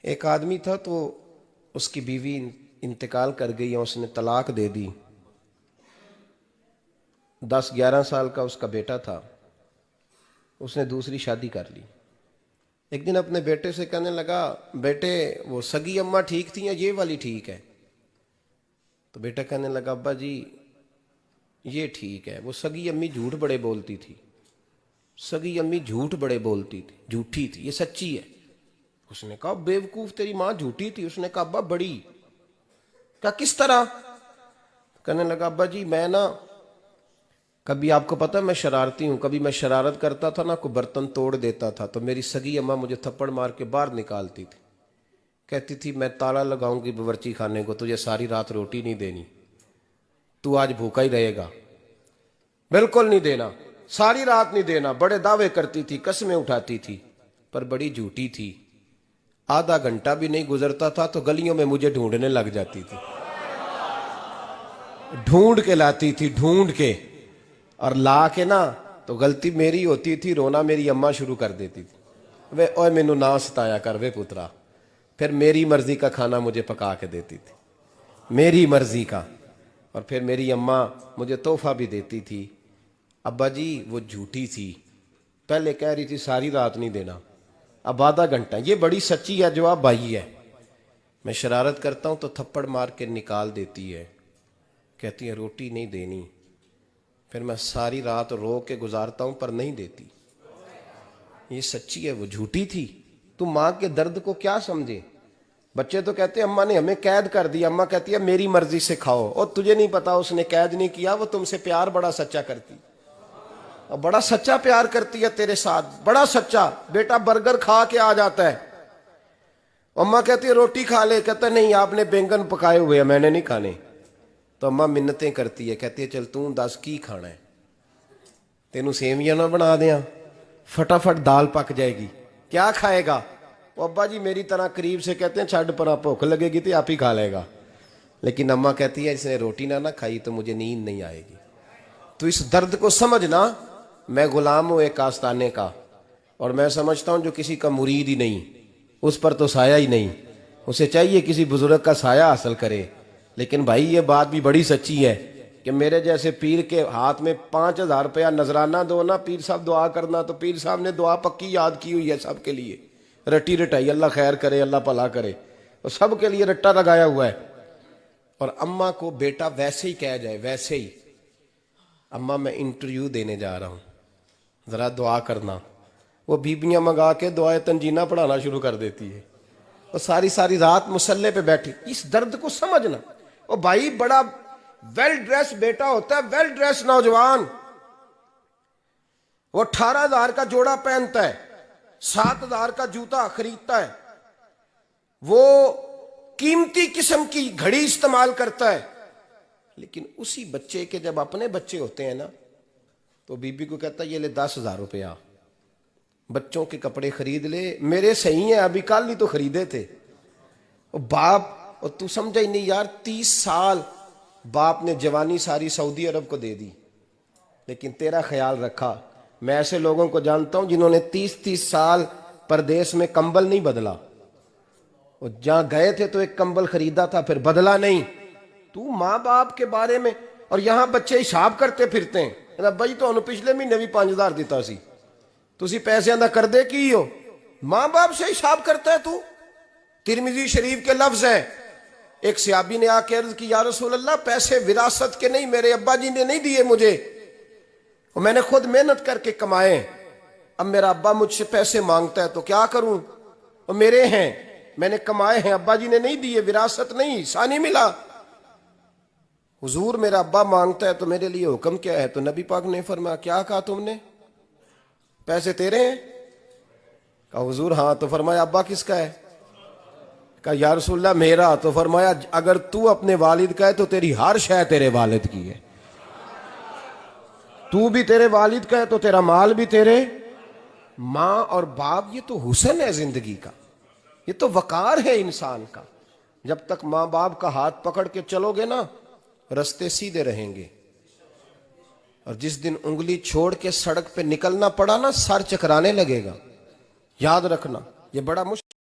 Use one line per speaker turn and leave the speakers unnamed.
एक आदमी था तो उसकी बीवी इंतकाल कर गई और उसने तलाक दे दी। 10-11 साल का उसका बेटा था, उसने दूसरी शादी कर ली। एक दिन अपने बेटे से कहने लगा, बेटे वो सगी अम्मा ठीक थी या ये वाली ठीक है? तो बेटा कहने लगा, अब्बा जी ये ठीक है। वो सगी अम्मी झूठ बड़े बोलती थी, सगी अम्मी झूठ बड़े बोलती थी, झूठी थी, ये सच्ची है। उसने कहा, बेवकूफ तेरी माँ झूठी थी? उसने कहा, अब्बा बड़ी। क्या किस तरह? कहने लगा, अब्बा जी मैं ना कभी, आपको पता मैं शरारती हूं, कभी मैं शरारत करता था ना, कोई बर्तन तोड़ देता था तो मेरी सगी अम्मा मुझे थप्पड़ मार के बाहर निकालती थी। कहती थी मैं ताला लगाऊंगी बावर्ची खाने को, तुझे सारी रात रोटी नहीं देनी, तू आज भूखा ही रहेगा। बिल्कुल नहीं देना, सारी रात नहीं देना। बड़े दावे करती थी, कसमें उठाती थी, पर बड़ी झूठी थी। आधा घंटा भी नहीं गुजरता था तो गलियों में मुझे ढूंढने लग जाती थी, ढूंढ के लाती थी, ढूंढ के। और ला के ना तो गलती मेरी होती थी, रोना मेरी अम्मा शुरू कर देती थी। वे ओए मैनू ना सताया कर वे पुत्रा। फिर मेरी मर्जी का खाना मुझे पका के देती थी, मेरी मर्जी का। और फिर मेरी अम्मा मुझे तोहफा भी देती थी। अब्बा जी वो झूठी थी, पहले कह रही थी सारी रात नहीं देना, अब आधा घंटा। ये बड़ी सच्ची है, जवाब भाई है। मैं शरारत करता हूं तो थप्पड़ मार के निकाल देती है, कहती है रोटी नहीं देनी। फिर मैं सारी रात रो के गुजारता हूं पर नहीं देती। ये सच्ची है, वो झूठी थी। तुम मां के दर्द को क्या समझे? बच्चे तो कहते हैं अम्मा ने हमें कैद कर दिया, अम्मा कहती है मेरी मर्जी से खाओ। और तुझे नहीं पता उसने कैद नहीं किया, वो तुमसे प्यार बड़ा सच्चा करती, और बड़ा सच्चा प्यार करती है तेरे साथ, बड़ा सच्चा। बेटा बर्गर खा के आ जाता है, अम्मा कहती है रोटी खा ले, कहता नहीं आपने बैंगन पकाए हुए हैं मैंने नहीं खाने। तो अम्मा मिन्नतें करती है, कहती है चल तू दस की खाना है, तेनू सेवियां ना बना दिया, फटाफट दाल पक जाएगी, क्या खाएगा? वो अब्बा जी मेरी तरह करीब से कहते हैं छड़ पर, भूख लगेगी तो आप ही खा लेगा। लेकिन अम्मा कहती है इसने रोटी ना खाई तो मुझे नींद नहीं आएगी। तो इस दर्द को समझना। मैं गुलाम हूं एक आस्ताने का, और मैं समझता हूं जो किसी का मुरीद ही नहीं, उस पर तो साया ही नहीं। उसे चाहिए किसी बुजुर्ग का साया हासिल करे। लेकिन भाई ये बात भी बड़ी सच्ची है कि मेरे जैसे पीर के हाथ में 5,000 रुपया नजराना दो ना, पीर साहब दुआ करना, तो पीर साहब ने दुआ पक्की याद की हुई है सबके लिए, रट्टी रटाई, अल्लाह खैर करे अल्लाह भला करे, तो सबके लिए रट्टा लगाया हुआ है। और अम्मा को बेटा वैसे ही कह जाए, वैसे ही, अम्मा मैं इंटरव्यू देने जा रहा हूं, जरा दुआ करना, वो बीबियां मंगा के दुआए तंजीना पढ़ाना शुरू कर देती है, और सारी सारी रात मुसल्ले पे बैठी। इस दर्द को समझना। और भाई बड़ा वेल ड्रेस बेटा होता है, वेल ड्रेस नौजवान, वो 18,000 का जोड़ा पहनता है, 7,000 का जूता खरीदता है, वो कीमती किस्म की घड़ी इस्तेमाल करता है। लेकिन उसी बच्चे के जब अपने बच्चे होते हैं ना, तो बीबी को कहता है ये ले 10,000 रुपया, बच्चों के कपड़े खरीद ले, मेरे सही है अभी कल ही तो खरीदे थे। और बाप, और तू समझा ही नहीं यार, 30 साल बाप ने जवानी सारी सऊदी अरब को दे दी, लेकिन तेरा ख्याल रखा। मैं ऐसे लोगों को जानता हूं जिन्होंने 30-30 साल परदेश में कंबल नहीं बदला, और जहां गए थे तो एक कंबल खरीदा था फिर बदला नहीं। तू माँ बाप के बारे में, और यहां बच्चे हिसाब करते फिरते हैं, भाई तो पिछले महीने भी 5,000 दिता सी, तुसी पैसे का कर दे की हो? मां बाप से हिसाब करता है तू। तिरमिजी शरीफ के लफ्ज है, एक सहाबी ने आके अर्ज की, या रसूल अल्लाह पैसे विरासत के नहीं, मेरे अब्बा जी ने नहीं दिए मुझे, और मैंने खुद मेहनत करके कमाए, अब मेरा अब्बा मुझसे पैसे मांगता है तो क्या करूं? और मेरे हैं, मैंने कमाए हैं, अब्बा जी ने नहीं दिए, विरासत नहीं, हिस्सा नहीं मिला। हुजूर मेरा अब्बा मांगता है तो मेरे लिए हुक्म क्या है? तो नबी पाक ने फरमाया, क्या कहा तुमने? पैसे तेरे हैं? कहा हुजूर हाँ। तो फरमाया अब्बा किसका है? कहा या रसूलल्लाह मेरा। तो फरमाया अगर तू अपने वालिद का है तो तेरी हर शय तेरे वालिद की है, तू भी तेरे वालिद का है तो तेरा माल भी तेरे। माँ और बाप ये तो हुस्न है जिंदगी का, ये तो वकार है इंसान का। जब तक माँ बाप का हाथ पकड़ के चलोगे ना, रास्ते सीधे रहेंगे, और जिस दिन उंगली छोड़ के सड़क पे निकलना पड़ा ना, सर चकराने लगेगा। याद रखना, ये बड़ा मुश्किल